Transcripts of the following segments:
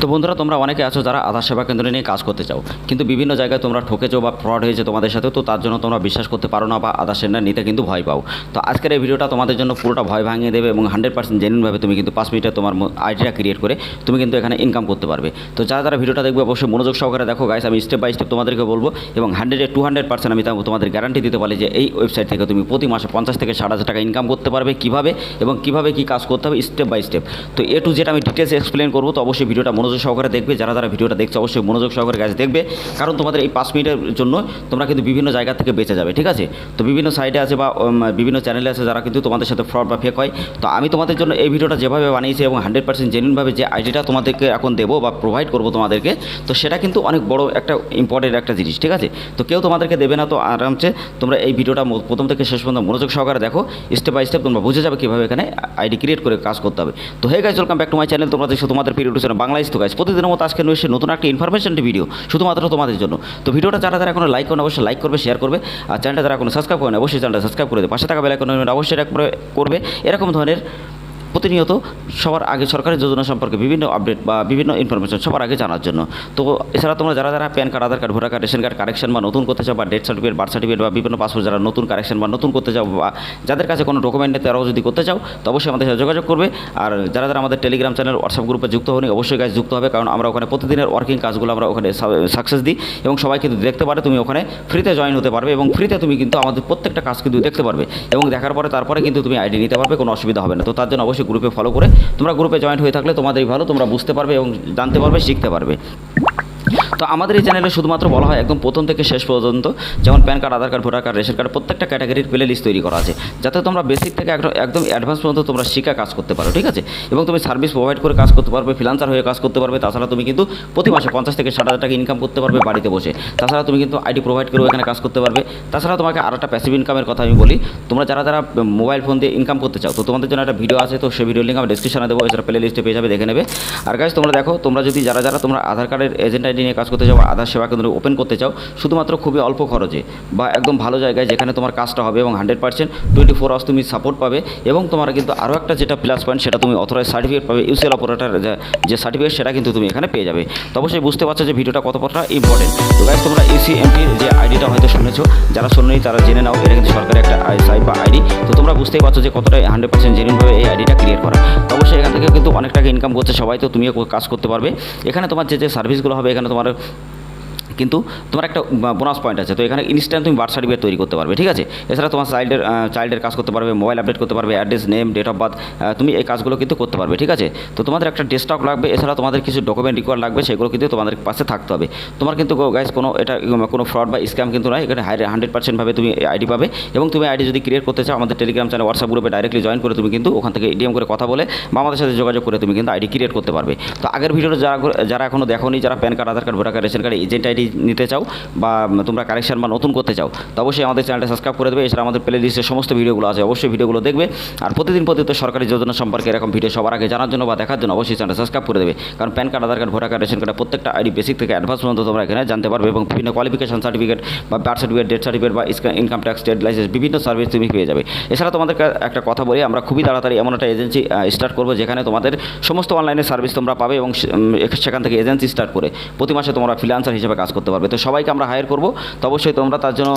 তো বন্ধুরা, তোমরা অনেকে আছো যারা আধার সেবা কেন্দ্র নিয়ে কাজ করতে চাও, কিন্তু বিভিন্ন জায়গায় তোমরা ঠকেছো বা ফ্রড হয়েছে তোমাদের সাথে। তো তার জন্য তোমরা বিশ্বাস করতে পারো না বা আধার সেন্টার নিতে কিন্তু ভয় পাও। তো আজকের এই ভিডিওটা তোমাদের জন্য পুরোটা ভয় ভাঙিয়ে দেবে এবং 100% জেনুইনভাবে তুমি কিন্তু 5 মিনিটে তোমার আইডিটা ক্রিয়েট করে তুমি কিন্তু এখানে ইনকাম করতে পারবে। তো যারা ভিডিওটা দেখবে অবশ্যই মনোযোগ সহকারে দেখো গাইস। আমি স্টেপ বাই স্টেপ তোমাদেরকে বলবো এবং 200% আমি তোমাদের গ্যারান্টি দিতে পারি যে এই ওয়েবসাইট থেকে তুমি প্রতি মাসে 50 থেকে 60,000 টাকা ইনকাম করতে পারবে। কীভাবে এবং কীভাবে কী কাজ করতে হবে স্টেপ বাই স্টেপ। তো A to Z আমি ডিটেলস এক্সপ্লেন করবো। তো অবশ্যই ভিডিওটা মনোযোগ সহকারে দেখবে। যারা ভিডিওটা দেখছে অবশ্যই মনোযোগ সহকারে কাজ দেখবে, কারণ তোমাদের এই 5 মিনিটের জন্য তোমরা কিন্তু বিভিন্ন জায়গা থেকে বেঁচে যাবে। ঠিক আছে? তো বিভিন্ন সাইটে আছে বা বিভিন্ন চ্যানেলে আছে যারা কিন্তু তোমাদের সাথে ফ্রড বা ফেক হয়। তো আমি তোমাদের জন্য এই ভিডিওটা যেভাবে বানিয়েছি এবং 100% জেনুইনভাবে যে আইডিটা তোমাদেরকে এখন দেবো বা প্রোভাইড করবো তোমাদেরকে, তো সেটা কিন্তু অনেক বড় একটা ইম্পর্টেন্ট একটা জিনিস। ঠিক আছে? তো কেউ তোমাদেরকে দেবে না। তো আরামসে তোমরা এই ভিডিওটা প্রথম থেকে শেষ পর্যন্ত মনোযোগ সহকারে দেখো। স্টেপ বাই স্টেপ তোমরা বুঝে যাবে কীভাবে এখানে আইডি ক্রিয়েট করে কাজ করতে হবে। তো hey guys, welcome back to my channel. তোমরা দেখছো তোমাদের প্রিয় ইউটিউব চ্যানেল বাংলাদেশ। তো গাইস, প্রতিদিনের মতো আজকে এসে নতুন একটা ইনফরমেশনটি ভিডিও শুধুমাত্র তোমাদের জন্য। তো ভিডিওটা যারা এখনো লাইক করেন অবশ্যই লাইক করবে, শেয়ার করবে। আর চ্যানেলটা যারা এখনো সাবস্ক্রাইব করেন অবশ্যই চ্যানেলটা সাবস্ক্রাইব করে দেবে। পাশে থাকা বেল আইকন অবশ্যই করবে। এরকম ধরনের প্রতিনিয়ত সবার আগে সরকারি যোজনা সম্পর্কে বিভিন্ন আপডেট বা বিভিন্ন ইনফরমেশন সবার আগে জানার জন্য। তো এছাড়া তোমরা যারা pan card, Aadhaar card, voter card, ration card correction বা নতুন করতে চাও, বা ডেথ সার্টিফিকেট, বার্থ সার্টিফিকেট বা বিভিন্ন পাসপোর্ট যারা নতুন কারেকশন বা নতুন করতে চাও, বা যাদের কাছে কোনো ডকুমেন্ট নেই তারাও যদি করতে চাও, তো অবশ্যই আমাদের সাথে যোগাযোগ করবে। আর যারা আমাদের টেলিগ্রাম চ্যানেল, হোয়াটসঅ্যাপ গ্রুপে যুক্ত হয়নি অবশ্যই কাজ যুক্ত হবে, কারণ আমরা ওখানে প্রতিদিনের ওয়ার্কিং কাজগুলো আমরা ওখানে সাকসেস দিই এবং সবাই কিন্তু দেখতে পারে। তুমি ওখানে ফ্রিতে জয়েন হতে পারবে এবং ফ্রিতে তুমি কিন্তু আমাদের প্রত্যেকটা কাজ কিন্তু দেখতে পারবে এবং দেখার পরে তারপরে কিন্তু তুমি আইডি নিতে পারবে, কোনো অসুবিধা হবে না। তো তার জন্য অবশ্যই গ্রুপে ফলো করে তোমরা গ্রুপে জয়েন্ট হয়ে থাকলে তোমাদেরই ভালো, তোমরা বুঝতে পারবে এবং জানতে পারবে, শিখতে পারবে। তো আমাদের এই চ্যানেলে শুধুমাত্র বলা হয় একদম প্রথম থেকে শেষ পর্যন্ত, যেমন pan card, Aadhaar card, voter card, ration card প্রত্যেকটা ক্যাটাগরির প্লে লিস্ট তৈরি করা আছে, যাতে তোমরা বেসিক থেকে একদম অ্যাডভান্স পর্যন্ত তোমরা শিখা কাজ করতে পারো। ঠিক আছে? এবং তুমি সার্ভিস প্রোভাইড করে কাজ করতে পারবে, ফ্রিল্যান্সার হয়ে কাজ করতে পারবে। তাছাড়া তুমি কিন্তু প্রতি মাসে 50 থেকে 60,000 টাকা ইনকাম করতে পারবে বাড়িতে বসে। তাছাড়া তুমি কিন্তু আইডি প্রোভাইড করেও এখানে কাজ করতে পারবে। তাছাড়া তোমাকে আর একটা প্যাসিভ ইনকামের কথা আমি বলি। তোমরা যারা মোবাইল ফোন দিয়ে ইনকাম করতে চাও, তো তোমাদের জন্য একটা ভিডিও আছে, তো সেই ভিডিও লিঙ্ক আমি ডেসক্রিপশনে দেবো। এছাড়া প্লে লিস্টে পেয়ে যাবে, দেখে নেবে। আর গাইস, তোমরা দেখো, তোমরা যদি যারা তোমরা আধার কার্ডের এজেন্ট আইডি নিয়ে কাজ করতে চাও, আধার সেবা কেন্দ্র ওপেন করতে চাও, শুধুমাত্র খুবই অল্প খরচে বা একদম ভালো জায়গায় যেখানে তোমার কাজটা হবে এবং 100% 24 আওয়ার্স তুমি সাপোর্ট পাবে। এবং তোমার কিন্তু আরও একটা যেটা প্লাস পয়েন্ট, সেটা তুমি অথরাইজ সার্টিফিকেট পাবে। ইউসিএল অপারেটর যে সার্টিফিকেট, সেটা কিন্তু তুমি এখানে পেয়ে যাবে। তো অবশ্যই বুঝতে পারছো যে ভিডিওটা কতটা ইম্পর্টেন্ট। তো গাইস, তোমরা ইসিএমপির যে আইডিটা হয়তো শুনেছো, যারা শুনেনি তারা জেনে নাও। এটা কিন্তু সরকারি একটা সাইট বা আইডি। তো তোমরা বুঝতেই পারছো যে কতটা 100% জেনুইনভাবে এই আইডিটা ক্রিয়েট করা। তো অবশ্যই এখান থেকে কিন্তু অনেক টাকা ইনকাম করছে সবাই, তো তুমিও কাজ করতে পারবে। এখানে তোমার যে সার্ভিসগুলো হবে, এখানে তোমার কিন্তু তোমার একটা বোনাস পয়েন্ট আছে। তো এখানে ইনস্ট্যান্ট তুমি বার্থ সার্টিফিকেট তৈরি করতে পারবে। ঠিক আছে? এছাড়া তোমার চাইল্ডের কাজ করতে পারবে, মোবাইল আপডেট করতে পারবে, address, name, date of birth, তুমি এই কাজগুলো কিন্তু করতে পারবে। ঠিক আছে? তো তোমাদের একটা ডেস্কটপ লাগবে, এছাড়া তোমাদের কিছু ডকুমেন্ট রিকোয়ার লাগবে, সেগুলো কিন্তু তোমাদের পাশে থাকতে হবে। তোমার কিন্তু গাইস কোনো ফ্রড বা স্ক্যাম কিন্তু নয়। এখানে 100% ভাবে তুমি আইডি পাবে এবং তুমি আইডি যদি ক্রিয়েট করতে চাও, আমাদের টেলিগ্রাম চ্যানেল, হোয়াটসঅ্যাপ গ্রুপে ডাইরেক্টলি জয়েন করে তুমি কিন্তু ওখান থেকে এডিএম করে কথা বলে বা আমাদের সাথে যোগাযোগ করে তুমি কিন্তু আইডি ক্রিয়েট করতে পারবে। তো আগের ভিডিওটা যারা এখনো দেখোনি, যারা pan card, Aadhaar card, voter card, ration card agent ID নিতে চাও বা তোমরা কারেকশন বা নতুন করতে চাও, তো অবশ্যই আমাদের চ্যানেলটা সাবস্ক্রাইব করে দেবে। এছাড়া আমাদের প্লে লিস্টের সমস্ত ভিডিওগুলো আছে, অবশ্যই ভিডিওগুলো দেখবে। আর প্রতিদিন সরকারি যোজনা সম্পর্কে এরকম ভিডিও সবার আগে জানার জন্য বা দেখার জন্য অবশ্যই চ্যানেলটা সাবস্ক্রাইব করে দেবে। কারণ pan card, Aadhaar card, voter card, ration card প্রত্যেকটা আইডি বেসিক থেকে অ্যাডভান্স পর্যন্ত তোমরা এখানে জানতে পারবে এবং বিভিন্ন কোয়ালিফিকেশন সার্টিফিকেট বা বার্থ সার্টিফিকেট, ডেথ সার্টিফিকেট বা ইনকাম ট্যাক্স, স্টেট লাইসেন্স বিভিন্ন সার্ভিস তুমি পেয়ে যাবে। এছাড়া তোমাদেরকে একটা কথা বলি, আমরা খুবই তাড়াতাড়ি এমন একটা এজেন্সি স্টার্ট করবো যেখানে তোমাদের সমস্ত অনলাইনে সার্ভিস তোমরা পাবে এবং সেখান থেকে এজেন্সি স্টার্ট করে প্রতি মাসে তোমরা ফ্রিল্যান্সার হিসেবে কাজ করতে পারবে। তো সবাইকে আমরা হায়ার করবো। তো অবশ্যই তোমরা তার জন্য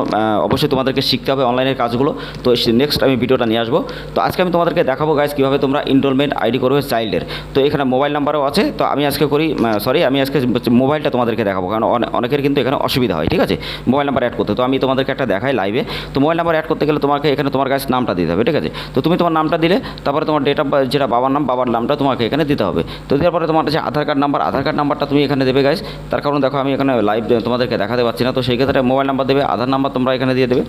অবশ্যই তোমাদেরকে শিখতে হবে অনলাইনের কাজগুলো। তো নেক্সট আমি ভিডিওটা নিয়ে আসবো। তো আজকে আমি তোমাদেরকে দেখাবো গাইস কীভাবে তোমরা এনরোলমেন্ট আইডি করবে চাইল্ডের। তো এখানে মোবাইল নাম্বারও আছে। তো আমি আজকে মোবাইলটা তোমাদেরকে দেখাবো, কারণ অনেকের কিন্তু এখানে অসুবিধা হয়। ঠিক আছে? মোবাইল নাম্বার অ্যাড করতে। তো আমি তোমাদেরকে একটা দেখাই লাইভে। তো মোবাইল নাম্বার অ্যাড করতে গেলে তোমাকে এখানে তোমার কাছে নামটা দিতে হবে। ঠিক আছে? তো তুমি তোমার নামটা দিলে, তারপরে তোমার ডেট অফ বার্থ যেটা বাবার নামটা তোমাকে এখানে দিতে হবে। তো দেওয়ার পরে তোমার কাছে আধার কার্ড নাম্বারটা তুমি এখানে দেবে গাইস। তার কারণ দেখো, আমি এখানে লাইভ তোমাদেরকে দেখাতে পারছি না। তো সেই ক্ষেত্রে মোবাইল নাম্বার দেবে, আধার নাম্বার তোমরা এখানে দিয়ে দেবে।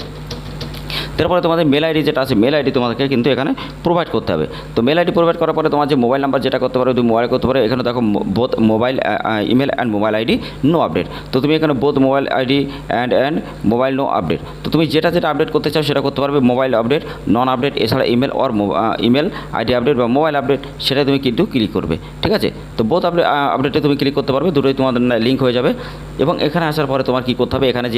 তারপরে তোমাদের মেল আইডি যেটা আছে, মেল আইডি তোমাদেরকে কিন্তু এখানে প্রোভাইড করতে হবে। তো মেল আইডি প্রোভাইড করার পরে তোমার যে মোবাইল নাম্বার যেটা করতে পারো, তুমি মোবাইল করতে পারো। এখানে দেখো both mobile email and mobile ID no update. তো তুমি এখানে both mobile ID and mobile no update. তো তুমি যেটা আপডেট করতে চাও সেটা করতে পারবে, মোবাইল আপডেট, নন আপডেট, এছাড়া ইমেল আইডি আপডেট বা মোবাইল আপডেট, সেটা তুমি কিন্তু ক্লিক করবে। ঠিক আছে? তো বোথ আপডেটে তুমি ক্লিক করতে পারবে, দুটোই তোমাদের লিঙ্ক হয়ে যাবে। এবং এখানে আসার পরে তোমার কী করতে হবে, এখানে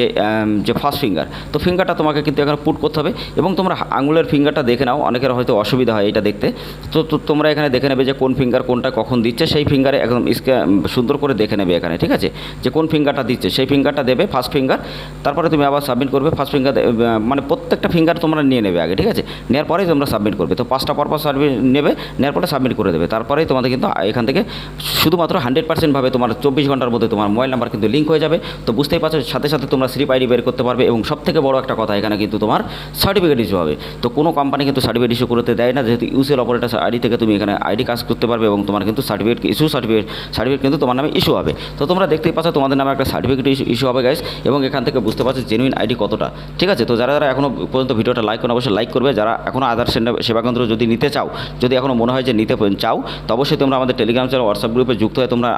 যে ফার্স্ট ফিঙ্গার, তো ফিঙ্গারটা তোমাকে কিন্তু এখানে পুট করতে হবে হবে এবং তোমরা আঙুলের ফিঙ্গারটা দেখে নাও, অনেকের হয়তো অসুবিধা হয় এটা দেখতে। তো তোমরা এখানে দেখে নেবে যে কোন ফিঙ্গার কোনটা কখন দিচ্ছে, সেই ফিঙ্গারে একদম সুন্দর করে দেখে নেবে এখানে, ঠিক আছে, যে কোন ফিঙ্গারটা দিচ্ছে সেই ফিঙ্গারটা দেবে ফার্স্ট ফিঙ্গার। তারপরে তুমি আবার সাবমিট করবে ফার্স্ট ফিঙ্গার, মানে প্রত্যেকটা ফিঙ্গার তোমরা নিয়ে নেবে আগে, ঠিক আছে, নেওয়ার পরেই তোমরা সাবমিট করবে। তো 5টা পরপর সাবমিট নেবে, নেওয়ার পরে সাবমিট করে দেবে। তারপরেই তোমাদের কিন্তু এখান থেকে শুধুমাত্র 100% ভাবে তোমার 24 ঘন্টার মধ্যে তোমার মোবাইল নাম্বার কিন্তু লিঙ্ক হয়ে যাবে। তো বুঝতেই পারছো, সাথে সাথে তোমরা স্লিপ আইডি বের করতে পারবে এবং সবথেকে বড় একটা কথা, এখানে কিন্তু তোমার সার্টিফিকেট ইস্যু হবে। তো কোনো কোম্পানি কিন্তু সার্টিফিকেট ইস্যু করতে দেয় না, যেহেতু ইউসিএল অপারেটর আইডি থেকে তুমি এখানে আইডি কাজ করতে পারবে এবং তোমার কিন্তু সার্টিফিকেট কিন্তু তোমার নামে ইস্যু হবে। তো তোমরা দেখতেই পাচ্ছ তোমাদের নামে একটা সার্টিফিকেট ইস্যু হবে গাইস, এবং এখান থেকে বুঝতে পারছো জেনুইন আইডি কতটা, ঠিক আছে। তো যারা যারা এখনও পর্যন্ত ভিডিওটা লাইক করো অবশ্যই লাইক করবে। যারা এখনও আধার সেবা কেন্দ্র যদি নিতে চাও, যদি এখনও মনে হয় যে নিতে চাও, তো অবশ্যই তোমরা আমাদের টেলিগ্রাম চ্যানেল হোয়াটসঅ্যাপ গ্রুপে যুক্ত হয়ে তোমরা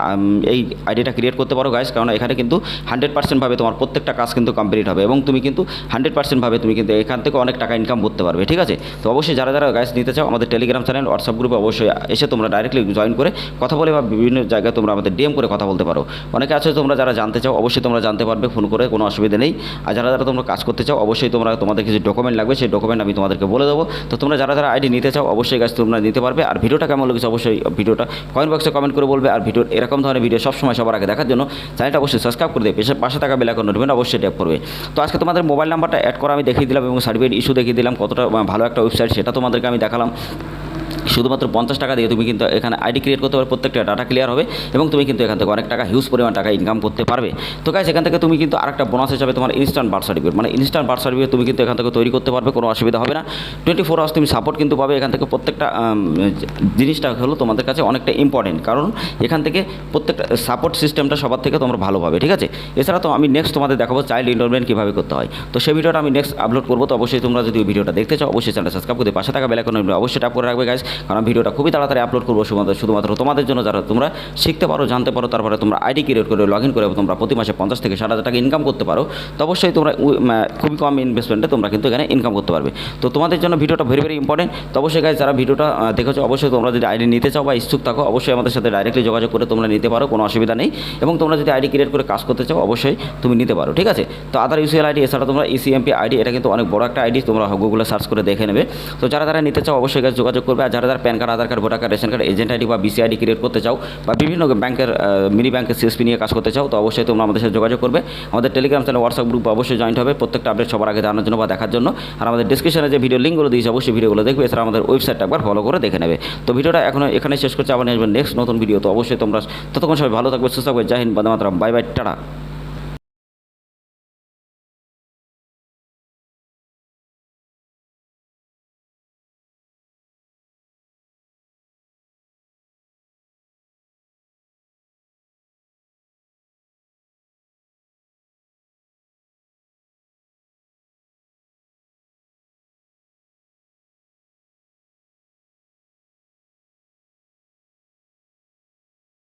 এই আইডিটা ক্রিয়েট করতে পারো গাইস, কারণ এখানে কিন্তু 100% ভাবে তোমার প্রত্যেকটা কাজ কিন্তু কমপ্লিট হবে এবং তুমি কিন্তু 100% ভাবে তুমি কিন্তু এখান থেকে অনেক টাকা ইনকাম করতে পারবে, ঠিক আছে। তো অবশ্যই যারা যারা গাইস নিতে চাও আমাদের টেলিগ্রাম চ্যানেল হোয়াটসঅ্যাপ গ্রুপে অবশ্যই এসে তোমরা ডাইরেক্টলি জয়েন করে কথা বলে বা বিভিন্ন জায়গায় তোমরা আমাদের ডিএম করে কথা বলতে পারো। অনেকে আছে তোমরা যারা জানতে চাও অবশ্যই তোমরা জানতে পারবে ফোন করে, কোনো অসুবিধা নেই। আর যারা যারা তোমরা কাজ করতে চাও অবশ্যই তোমাদের কিছু ডকুমেন্ট লাগবে, সেই ডকুমেন্ট আমি তোমাদেরকে বলে দেবো। তো তোমরা যারা যারা আইডি নিতে চাও অবশ্যই গাইস তোমরা নিতে পারবে। আর ভিডিওটা কেমন লেগেছে অবশ্যই ভিডিওটা কমেন্ট বক্সে কমেন্ট করে বলবে। আর ভিডিওর এরকম ধরনের ভিডিও সবসময় সবার আগে দেখার জন্য চ্যানেলটা অবশ্যই সাবস্ক্রাইব করে দেবে, পাশে থাকা বেল আইকন নোটিফিকেশন অবশ্যই ট্যাপ করবে। তো আজকে তোমাদের মোবাইল নাম্বারটা অ্যাড করা আমি দেখিয়ে দিলাম এবং সার্টিফিকেট ইস্যু দেখিয়ে দিলাম, কতটা ভালো একটা ওয়েবসাইট সেটা তোমাদেরকে আমি দেখালাম। শুধুমাত্র 50 টাকা দিয়ে তুমি কিন্তু এখানে আইডি ক্রিয়েট করতে পারবে, প্রত্যেকটা ডাটা ক্লিয়ার হবে এবং তুমি কিন্তু এখান থেকে অনেক টাকা হিউজ পরিমাণ টাকা ইনকাম করতে পারবে। তো গাইস এখান থেকে তুমি কিন্তু আরেকটা বোনাস হিসাবে তোমার ইনস্ট্যান্ট বার্থ সার্টিফিকেট, মানে ইনস্ট্যান্ট বার্থ সার্টিফিকেট তুমি কিন্তু এখান থেকে তৈরি করতে পারবে, কোনো অসুবিধা হবে না। 24 আওয়ার্স তুমি সাপোর্ট কিন্তু পাবে এখান থেকে। প্রত্যেকটা জিনিসটা হলো তোমাদের কাছে অনেকটা ইম্পর্টেন্ট, কারণ এখান থেকে প্রত্যেকটা সাপোর্ট সিস্টেমটা সবার থেকে তোমরা ভালো পাবে, ঠিক আছে। এছাড়া তো আমি নেক্সট তোমাদের দেখাবো চাইল্ড এনরোলমেন্ট কীভাবে করতে হয়। তো সেই ভিডিওটা আমি নেক্সট আপলোড করবো। তো অবশ্যই তোমরা যদি ওই ভিডিওটা দেখতে চাও অবশ্যই চ্যানেলটা সাবস্ক্রাইব করে পাশে থাকা বেল আইকন অবশ্যই ট্যাপ করে রাখবে গাইস, কারণ ভিডিওটা খুবই তাড়াতাড়ি আপলোড করবো শুধুমাত্র তোমাদের জন্য, যারা তোমরা শিখতে পারো জানতে পারো, তারপরে তোমরা আইডি ক্রিয়েট করে লগ ইন করে তোমরা প্রতি মাসে 50 থেকে 60 হাজার টাকা ইনকাম করতে পারো। তো অবশ্যই তোমরা খুবই কম ইনভেস্টমেন্টে তোমরা কিন্তু এখানে ইনকাম করতে পারবে। তো তোমাদের জন্য ভিডিওটা ভেরি ভেরি ইম্পর্টেন্ট। তো অবশ্যই গাইস যারা ভিডিওটা দেখেছো অবশ্যই তোমরা যদি আইডি নিতে চাও বা ইচ্ছুক থাকো অবশ্যই আমাদের সাথে ডাইরেক্টলি যোগাযোগ করে তোমরা নিতে পারো, কোনো অসুবিধা নেই। এবং তোমরা যদি আইডি ক্রিয়েট করে কাজ করতে চাও অবশ্যই তুমি নিতে পারো, ঠিক আছে। তো আদার ইউসিএল আইডি এছাড়া তোমরা ইসিএমপি আইডি, এটা কিন্তু অনেক বড় একটা আইডি, তোমরা গুগলে সার্চ করে দেখে নেবে। তো যারা যারা নিতে চাও অবশ্যই গাইস যোগাযোগ করবে। আর যারা যারা pan card, Aadhaar card, voter card, ration card, agent ID বা বিসি আইডি ক্রিয়েট করতে চাও বা বিভিন্ন ব্যাংকের মিনি ব্যাংকের সিএসপি নিয়ে কাজ করতে চাও, তো অবশ্যই তোমরা আমাদের সাথে যোগাযোগ করবে। আমাদের টেলিগ্রাম চ্যানেল হোয়াটসঅ্যাপ গ্রুপ অবশ্যই জয়েন্ট হবে প্রত্যেকটা আপডেট সবার আগে জানার জন্য বা দেখার জন্য। আর আমাদের ডিসক্রিপশনে যে ভিডিও লিঙ্কগুলো দিয়েছে অবশ্যই ভিডিওগুলো দেখবে, এছাড়া আমাদের ওয়েবসাইটটা একবার ফলো করে দেখে নেবে। তো ভিডিওটা এখানে শেষ করছে, আবার আসবে নেক্সট নতুন ভিডিও। তো অবশ্যই তোমরা ততক্ষণ সবাই ভালো থাকবে, সুস্থ থাকবে। জয় হিন্দ, বন্দে মাতরম, বাই বাই, টাটা।